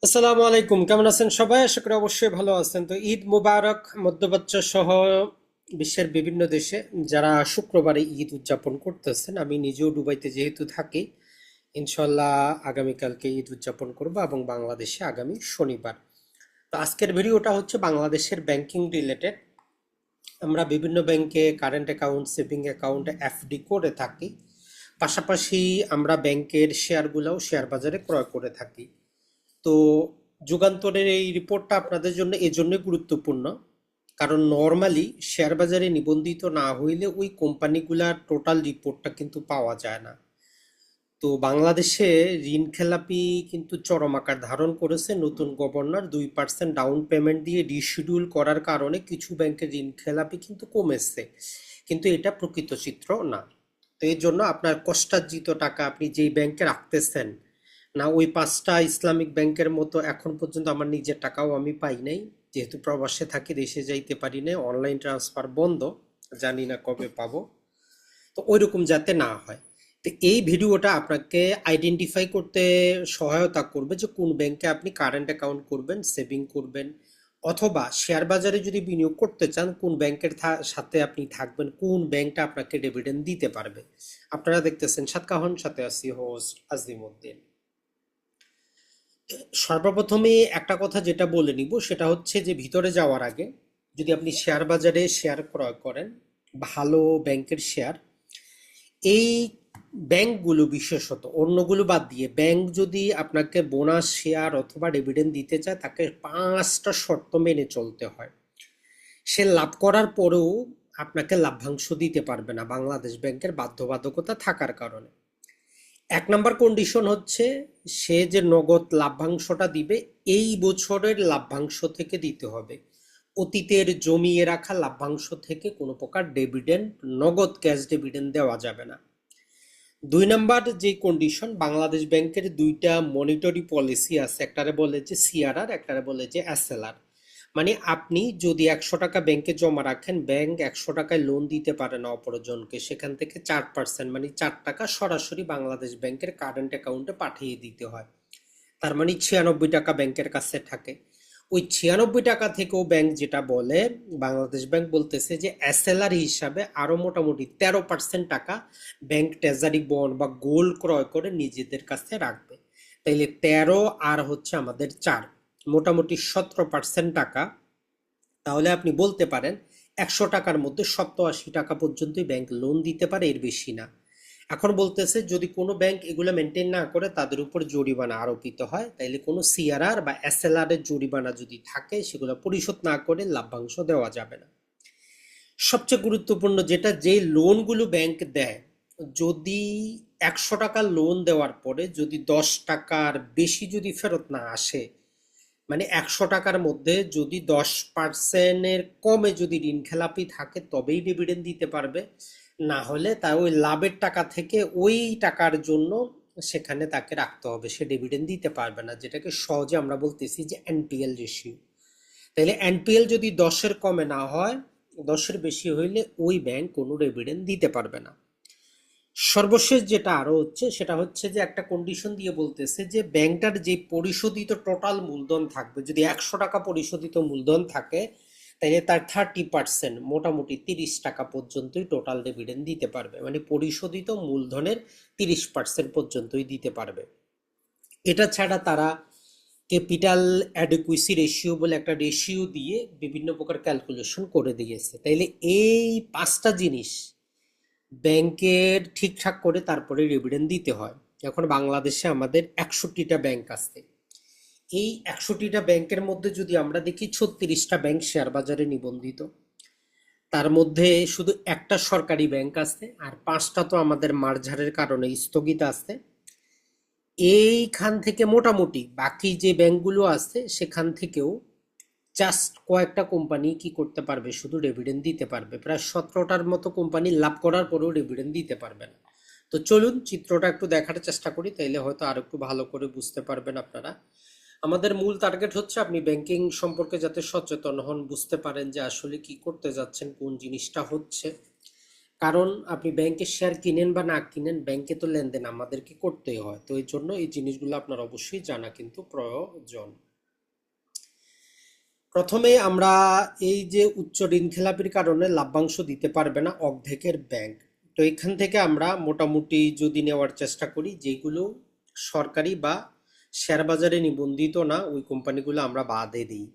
আসসালামু আলাইকুম, কেমন আছেন সবাই? আশা করি অবশ্যই ভালো আছেন। তো ঈদ মুবারক মধ্যপ্রাচ্য সহ বিশ্বের বিভিন্ন দেশে যারা শুক্রবারে ঈদ উদযাপন করতেছেন। আমি নিজেও দুবাইতে যেহেতু থাকি, ইনশাল্লাহ আগামীকালকে ঈদ উদযাপন করব এবং বাংলাদেশে আগামী শনিবার। তো আজকের ভিডিওটা হচ্ছে বাংলাদেশের ব্যাংকিং রিলেটেড। আমরা বিভিন্ন ব্যাংকে current account, saving account, FD করে থাকি। পাশাপাশি আমরা ব্যাংকের শেয়ারগুলোও শেয়ার বাজারে ক্রয় করে থাকি। তো যুগান্তরের এই রিপোর্টটা আপনাদের জন্য এজন্য গুরুত্বপূর্ণ, কারণ নর্মালি শেয়ার বাজারে নিবন্ধিত না হইলে ওই কোম্পানিগুলার টোটাল রিপোর্টটা কিন্তু পাওয়া যায় না। তো বাংলাদেশে ঋণ খেলাপি কিন্তু চরম আকার ধারণ করেছে। নতুন গভর্নর 2% ডাউন পেমেন্ট দিয়ে রিশিডিউল করার কারণে কিছু ব্যাংকের ঋণ খেলাপি কিন্তু কমেছে, কিন্তু এটা প্রকৃত চিত্র না। তো এই জন্য আপনার কষ্টার্জিত টাকা আপনি যেই ব্যাংকে রাখতেছেন না, ওই 5টা ইসলামিক ব্যাংকের মতো এখন পর্যন্ত আমার নিজের টাকাও আমি পাই নাই, যেহেতু প্রবাসে থাকি, দেশে যাইতে পারি না, অনলাইন ট্রান্সফার বন্ধ, জানি না কবে পাবো। তো ওইরকম যাতে না হয়, তো এই ভিডিওটা আপনাকে আইডেন্টিফাই করতে সহায়তা করবে যে কোন ব্যাংকে আপনি কারেন্ট অ্যাকাউন্ট করবেন, সেভিং করবেন, অথবা শেয়ার বাজারে যদি বিনিয়োগ করতে চান কোন ব্যাংকের সাথে আপনি থাকবেন, কোন ব্যাংকটা আপনাকে ডিভিডেন্ড দিতে পারবে। আপনারা দেখতেছেন সাতকাহন, সাথে আছি হোস্ট আজিমউদ্দিন। সর্বপ্রথমে একটা কথা যেটা বলে নিব সেটা হচ্ছে যে ভিতরে যাওয়ার আগে যদি আপনি শেয়ার বাজারে শেয়ার ক্রয় করেন, ভালো ব্যাংকের শেয়ার, এই ব্যাংকগুলো বিশেষত অন্যগুলো বাদ দিয়ে ব্যাংক যদি আপনাকে বোনাস শেয়ার অথবা ডিভিডেন্ড দিতে চায়, তাকে 5টা শর্ত মেনে চলতে হয়। সে লাভ করার পরেও আপনাকে লাভ্যাংশ দিতে পারবে না বাংলাদেশ ব্যাংকের বাধ্যবাধকতা থাকার কারণে। 1 নম্বর কন্ডিশন হচ্ছে সে যে নগদ লাভ্যাংশটা দিবে এই বছরের লাভ্যাংশ থেকে দিতে হবে। অতীতের জমিয়ে রাখা লাভ্যাংশ থেকে কোনো প্রকার ডিভিডেন্ড, নগদ ক্যাশ ডিভিডেন্ড দেওয়া যাবে না। 2 নম্বর যে কন্ডিশন, বাংলাদেশ ব্যাংকের 2টা মনিটরি পলিসি আছে, একটারে বলে যে সিআরআর, একটারে বলে যে এসএলআর। মানে আপনি যদি 100 টাকা ব্যাংকে জমা রাখেন, ব্যাংক 100 টাকায় লোন দিতে পারে না অপরজনকে, সেখান থেকে 4% মানে 4 টাকা সরাসরি বাংলাদেশ ব্যাংকের কারেন্ট অ্যাকাউন্টে পাঠিয়ে দিতে হয়। তার মানে 96 টাকা ব্যাংকের কাছে থাকে। ওই 96 টাকা থেকেও ব্যাংক যেটা বলে, বাংলাদেশ ব্যাংক বলতেছে যে এসএলআর হিসাবে আরো মোটামুটি 13% টাকা ব্যাংক ট্রেজারি বন্ড বা গোল্ড ক্রয় করে নিজেদের কাছে রাখবে। তাইলে 13 আর হচ্ছে আমাদের 4, মোটামুটি 17% টাকা। তাহলে আপনি বলতে পারেন 100 টাকার মধ্যে 87 টাকা পর্যন্তই ব্যাংক লোন দিতে পারে, এর বেশি না। এখন বলতেছে যদি কোনো ব্যাংক এগুলো মেনটেন না করে তাদের উপর জরিমানা আরোপিত হয়, তাইলে কোনো সিআরআর বা এসএলআর এর জরিমানা যদি থাকে সেগুলো পরিশোধ না করে লাভ্যাংশ দেওয়া যাবে না। সবচেয়ে গুরুত্বপূর্ণ যেটা, যে লোনগুলো ব্যাংক দেয়, যদি 100 টাকার লোন দেওয়ার পরে যদি 10 টাকার বেশি যদি ফেরত না আসে, মানে 100 টাকার মধ্যে যদি 10%-এর কমে যদি ঋণ খেলাপি থাকে তবেই ডিভিডেন্ড দিতে পারবে। না হলে তা ওই লাভের টাকা থেকে ওই টাকার জন্য সেখানে তাকে রাখতে হবে, সে ডিভিডেন্ড দিতে পারবে না, যেটাকে সহজে আমরা বলতেছি যে এনপিএল রেশিও। তাহলে এনপিএল যদি 10-এর কমে না হয়, 10-এর বেশি হইলে ওই ব্যাংক কোনো ডিভিডেন্ড দিতে পারবে না। সর্বশেষ যেটা আরো হচ্ছে সেটা হচ্ছে যে একটা কন্ডিশন দিয়ে বলতেছে যে ব্যাংকটার যে পরিশোধিত টোটাল মূলধন থাকবে, যদি 100 টাকা পরিশোধিত মূলধন থাকে, তাহলে তার 30% মোটামুটি 30 টাকা পর্যন্তই টোটাল ডিভিডেন্ড দিতে পারবে, মানে পরিশোধিত মূলধনের 30% পর্যন্তই দিতে পারবে। এটা ছাড়া তারা ক্যাপিটাল অ্যাডেকুইসি রেশিও বলে একটা রেশিও দিয়ে বিভিন্ন প্রকার ক্যালকুলেশন করে দিয়েছে। তাইলে এই 5টা জিনিস ব্যাংকের ঠিকঠাক করে তারপরে ডিভিডেন্ড দিতে হয়। এখন বাংলাদেশে আমাদের 61টা ব্যাংক আছে। এই 61টা ব্যাংকের মধ্যে যদি আমরা দেখি 36টা ব্যাংক শেয়ার বাজারে নিবন্ধিত, তার মধ্যে শুধু একটা সরকারি ব্যাংক আছে, আর 5টা তো আমাদের মার্জারের কারণে স্থগিত আছে। এইখান থেকে মোটামুটি বাকি যে ব্যাংকগুলো আছে সেখান থেকেও জাস্ট কয়েকটা কোম্পানি কি করতে পারবে, শুধু ডিভিডেন্ড দিতে পারবে। প্রায় 17টার মতো কোম্পানি লাভ করার পরেও ডিভিডেন্ড দিতে পারবে না। তো চলুন চিত্রটা একটু দেখার চেষ্টা করি, তাইলে হয়তো আর একটু ভালো করে বুঝতে পারবেন আপনারা। আমাদের মূল টার্গেট হচ্ছে আপনি ব্যাংকিং সম্পর্কে যাতে সচেতন হন, বুঝতে পারেন যে আসলে কি করতে যাচ্ছেন, কোন জিনিসটা হচ্ছে। কারণ আপনি ব্যাংকের শেয়ার কিনেন বা না কিনেন, ব্যাংকে তো লেনদেন আমাদেরকে করতেই হয়। তো এই জন্য এই জিনিসগুলো আপনার অবশ্যই জানা কিন্তু প্রয়োজন। প্রথমে আমরা এই যে উচ্চ ঋণ খেলাপির কারণে লাভ্যাংশ দিতে পারবে না অর্ধেকের ব্যাংক, তো এখান থেকে আমরা মোটামুটি যদি নেওয়ার চেষ্টা করি যেগুলো সরকারি বা শেয়ার বাজারে নিবন্ধিত না ওই কোম্পানিগুলো আমরা বাদে দিই।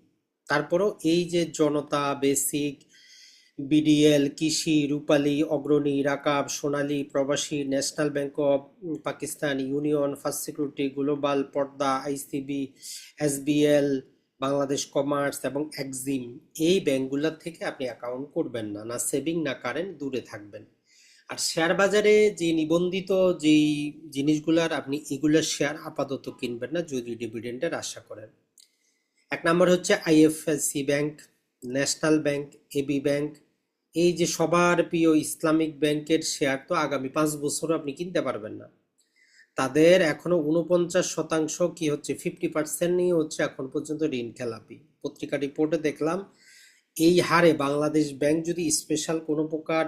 তারপরও এই যে জনতা, বেসিক, বিডিএল, কৃষি, রূপালী, অগ্রণী, রাকাব, সোনালী, প্রবাসী, national bank of Pakistan, union, first security, global, পর্দা, আইসিবি, এসবিএল, বাংলাদেশ কমার্স এবং এক্সিম, এই ব্যাংকগুলোর থেকে আপনি অ্যাকাউন্ট করবেন না, না সেভিং না কারেন্ট, দূরে থাকবেন। আর শেয়ার বাজারে যে নিবন্ধিত যেই জিনিসগুলার আপনি এগুলোর শেয়ার আপাতত কিনবেন না যদি ডিভিডেন্ডের আশা করেন। এক নম্বর হচ্ছে IFSC Bank, National Bank, AB Bank. এই যে সবার প্রিয় ইসলামিক ব্যাংকের শেয়ার তো আগামী 5 বছরও আপনি কিনতে পারবেন না। তাদের এখনো 49% কি হচ্ছে, 50% নিয়ে হচ্ছে এখন পর্যন্ত ঋণ খেলাপি। পত্রিকা রিপোর্টে দেখলাম এই হারে বাংলাদেশ ব্যাংক যদি স্পেশাল কোনো প্রকার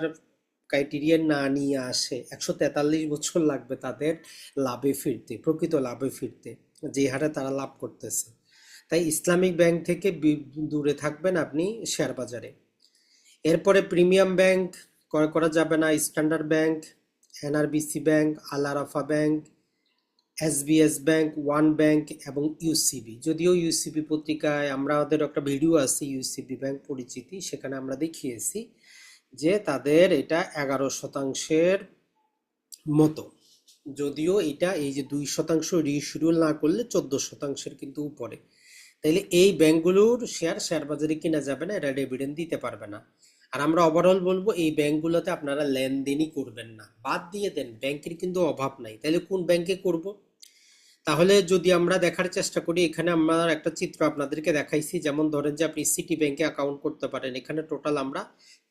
ক্রাইটেরিয়া না নিয়ে আসে 143 বছর লাগবে তাদের লাভে ফিরতে, প্রকৃত লাভে ফিরতে, যে হারে তারা লাভ করতেছে। তাই ইসলামিক ব্যাংক থেকে দূরে থাকবেন আপনি শেয়ার বাজারে। এরপরে প্রিমিয়াম ব্যাংক ক্রয় করা যাবে না, standard bank, NRBC bank, Al Arafah bank, SBS bank, one bank এবং ইউসিবি। যদিও ইউসিবি পত্রিকায় আমাদের একটা ভিডিও আছে ইউসিবি ব্যাংক পরিচিতি, সেখানে আমরা দেখিয়েছি যে তাদের এটা 11% মতো, যদিও এটা এই যে 2% রিশিডিউল না করলে 14% কিন্তু উপরে। তাইলে এই ব্যাংকগুলোর শেয়ার বাজারে কিনা যাবে না, এরা ডিভিডেন্ড দিতে পারবে না। আর আমরা ওভারঅল বলবো এই ব্যাংকগুলোতে আপনারা লেনদেনই করবেন না, বাদ দিয়ে দেন, ব্যাংকের কিন্তু অভাব নাই। তাহলে কোন ব্যাংকে করব? তাহলে যদি আমরা দেখার চেষ্টা করি, এখানে আমরা একটা চিত্র আপনাদেরকে দেখাইছি। যেমন ধরেন যে আপনি সিটি ব্যাংকে অ্যাকাউন্ট করতে পারেন। এখানে টোটাল আমরা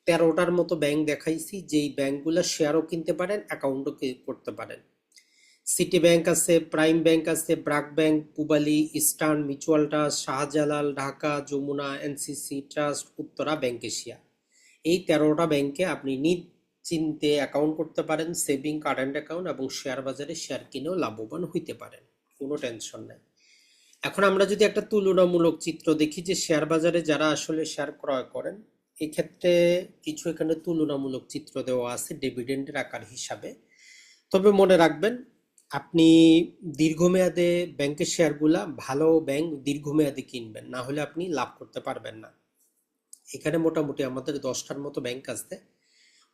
13টার মতো ব্যাংক দেখাইছি, যেই ব্যাংকগুলো শেয়ারও কিনতে পারেন, অ্যাকাউন্টও করতে পারেন। সিটি ব্যাংক আছে, প্রাইম ব্যাংক আছে, BRAC bank, Pubali, Eastern, Mutual Trust, Shahjalal, Dhaka, Jamuna, NCC Trust, Uttara, Bank Asia. এই 13টা ব্যাংকে আপনি নিশ্চিন্তে অ্যাকাউন্ট করতে পারেন, সেভিং, কারেন্ট অ্যাকাউন্ট, এবং শেয়ার বাজারে শেয়ার কিনেও লাভবান হইতে পারেন, কোনো টেনশন নাই। এখন আমরা যদি একটা তুলনামূলক চিত্র দেখি যে শেয়ার বাজারে যারা আসলে শেয়ার ক্রয় করেন, এক্ষেত্রে কিছু এখানে তুলনামূলক চিত্র দেওয়া আছে ডিভিডেন্ডের আকার হিসাবে। তবে মনে রাখবেন আপনি দীর্ঘমেয়াদে ব্যাংকের শেয়ারগুলা, ভালো ব্যাংক দীর্ঘমেয়াদে কিনবেন, না হলে আপনি লাভ করতে পারবেন না। এখানে মোটামুটি আমাদের 10টার মতো ব্যাংক আছে।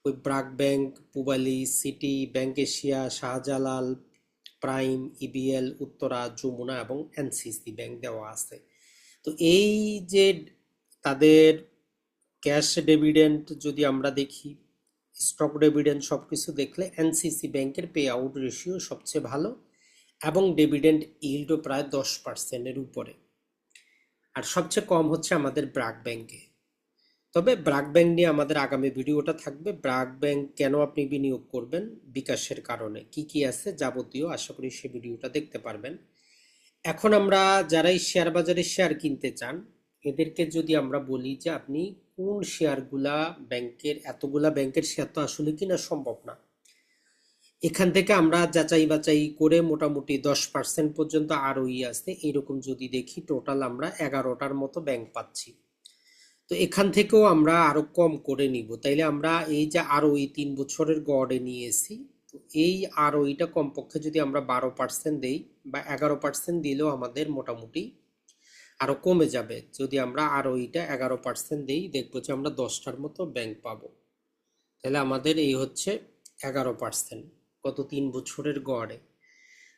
ওই BRAC bank, Pubali, City, Bank Asia, Shahjalal, Prime, EBL, Uttara, Jamuna এবং এনসিসি ব্যাংক দেওয়া আছে। তো এই যে তাদের ক্যাশ ডিভিডেন্ড যদি আমরা দেখি, স্টক ডিভিডেন্ড সবকিছু দেখলে এনসিসি ব্যাংকের পে আউট রেশিও সবচেয়ে ভালো এবং ডিভিডেন্ড ইল্ডও প্রায় 10%-এর উপরে। আর সবচেয়ে কম হচ্ছে আমাদের ব্র্যাক ব্যাংকে। তবে ব্র্যাক ব্যাংক নিয়ে আমাদের আগামী ভিডিওটা থাকবে। ব্র্যাক ব্যাংক কেন আপনি বিনিয়োগ করবেন, বিকাশের কারণে কি কি আছে যাবতীয়, আশা করি সে ভিডিওটা দেখতে পারবেন। এখন আমরা যারাই শেয়ার বাজারে শেয়ার কিনতে চান, এদেরকে যদি আমরা বলি যে আপনি কোন শেয়ারগুলা, ব্যাংকের এতগুলা ব্যাংকের শেয়ার তো আসলে কিনা সম্ভব না। এখান থেকে আমরা যাচাই বাছাই করে মোটামুটি 10% পর্যন্ত আরওই আছে, এরকম যদি দেখি টোটাল আমরা 11টার মতো ব্যাংক পাচ্ছি। তো এখান থেকেও আমরা আরো কম করে নিব। তাইলে আমরা এই যে আরওই 3 বছরের গড়ে নিয়েছি, তো এই আরওইটা কমপক্ষে যদি আমরা 12% দেই বা 11% দিলেও আমাদের মোটামুটি আরো কমে যাবে। যদি আমরা আরওইটা 11% দেই, দেখবো যে আমরা 10টার মতো ব্যাংক পাবো। তাহলে আমাদের এই হচ্ছে 11% গত 3 বছরের গড়ে।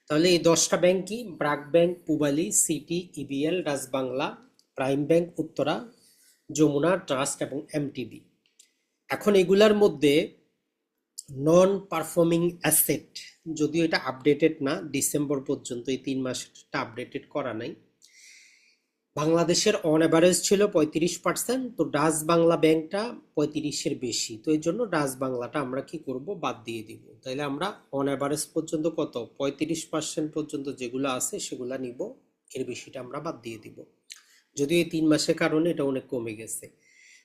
তাহলে এই 10টা ব্যাংক কি? BRAC bank, Pubali, City, EBL, রাজবাংলা, prime bank, Uttara, Jamuna trust এবং এমটিবি। এখন এগুলার মধ্যে নন পারফর্মিং অ্যাসেট, যদিও এটা আপডেটেড না, ডিসেম্বর পর্যন্ত এই 3 মাসটা আপডেটেড করা নাই, বাংলাদেশের অন অ্যাভারেজ ছিল 35%। তো ডাচ বাংলা ব্যাংকটা 35-এর বেশি, তো এই জন্য ডাচ বাংলাটা আমরা কি করব, বাদ দিয়ে দিব। তাইলে আমরা অন অ্যাভারেজ পর্যন্ত কত, 35% পর্যন্ত যেগুলো আছে সেগুলা নিব, এর বেশিটা আমরা বাদ দিয়ে দিব। যদিও এই 3 মাসের কারণে এটা অনেক কমে গেছে।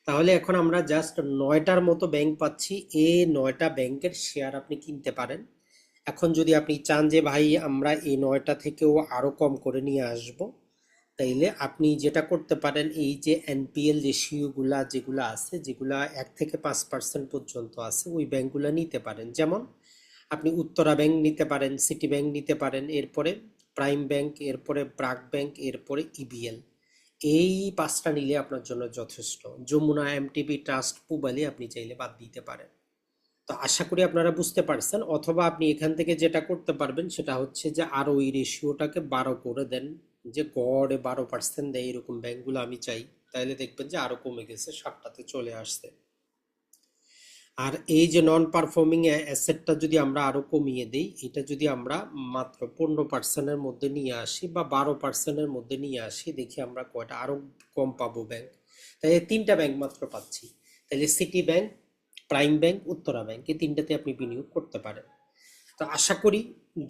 তাহলে এখন আমরা জাস্ট 9টার মতো ব্যাংক পাচ্ছি। এই 9টা ব্যাংকের শেয়ার আপনি কিনতে পারেন। এখন যদি আপনি চান যে ভাই আমরা এই 9টা থেকেও আরো কম করে নিয়ে আসব, তাইলে আপনি যেটা করতে পারেন, এই যে এনপিএল রেশিওগুলা যেগুলো আছে, যেগুলা 1 থেকে 5% পর্যন্ত আছে, ওই ব্যাংকগুলো নিতে পারেন। যেমন আপনি উত্তরা ব্যাংক নিতে পারেন, সিটি ব্যাংক নিতে পারেন, এরপরে প্রাইম ব্যাংক, এরপরে ব্রাক ব্যাংক, এরপরে ইবিএল। এই 5টা নিলে আপনার জন্য যথেষ্ট। যমুনা, এমটিবি, ট্রাস্ট, পুবালি আপনি চাইলে বাদ দিতে পারেন। তো আশা করি আপনারা বুঝতে পারছেন। অথবা আপনি এখান থেকে যেটা করতে পারবেন সেটা হচ্ছে যে আরো ওই রেশিওটাকে 12 করে দেন, যে গড়ে 12% দেয় এরকম ব্যাংকগুলো আমি চাই। তাহলে দেখবেন যে আরো কমে গেছে, 7টাতে চলে আসছে। আর এই যে নন পারফর্মিং অ্যাসেটটা যদি আমরা আরো কমিয়ে দেই, এটা যদি আমরা মাত্র 15%-এর মধ্যে নিয়ে আসি বা 12%-এর মধ্যে নিয়ে আসি, দেখি আমরা কয়টা আরো কম পাবো ব্যাংক। তাই এই 3টা ব্যাংক মাত্র পাচ্ছি। তাহলে city bank, prime bank, Uttara bank, এই 3টাতে আপনি বিনিয়োগ করতে পারেন। তো আশা করি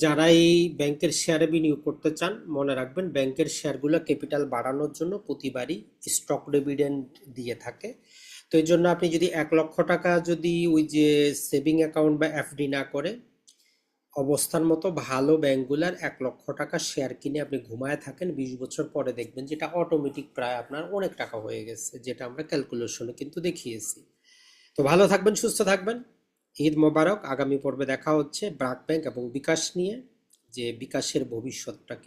যারা এই ব্যাংকের শেয়ারে বিনিয়োগ করতে চান, মনে রাখবেন ব্যাংকের শেয়ারগুলো ক্যাপিটাল বাড়ানোর জন্য প্রতিবারই স্টক ডিভিডেন্ড দিয়ে থাকে। তো এই জন্য আপনি যদি 1 লক্ষ টাকা যদি ওই যে সেভিং অ্যাকাউন্ট বা এফডি না করে অবস্থান মতো ভালো ব্যাংকগুলার 1 লক্ষ টাকা শেয়ার কিনে আপনি ঘুমায় থাকেন, 20 বছর পরে দেখবেন যেটা অটোমেটিক প্রায় আপনার অনেক টাকা হয়ে গেছে, যেটা আমরা ক্যালকুলেশনে কিন্তু দেখিয়েছি। তো ভালো থাকবেন, সুস্থ থাকবেন। ঈদ মোবারক। আগামী পর্বে দেখা হচ্ছে ব্র্যাক ব্যাংক এবং বিকাশ নিয়ে, যে বিকাশের ভবিষ্যৎটা কি।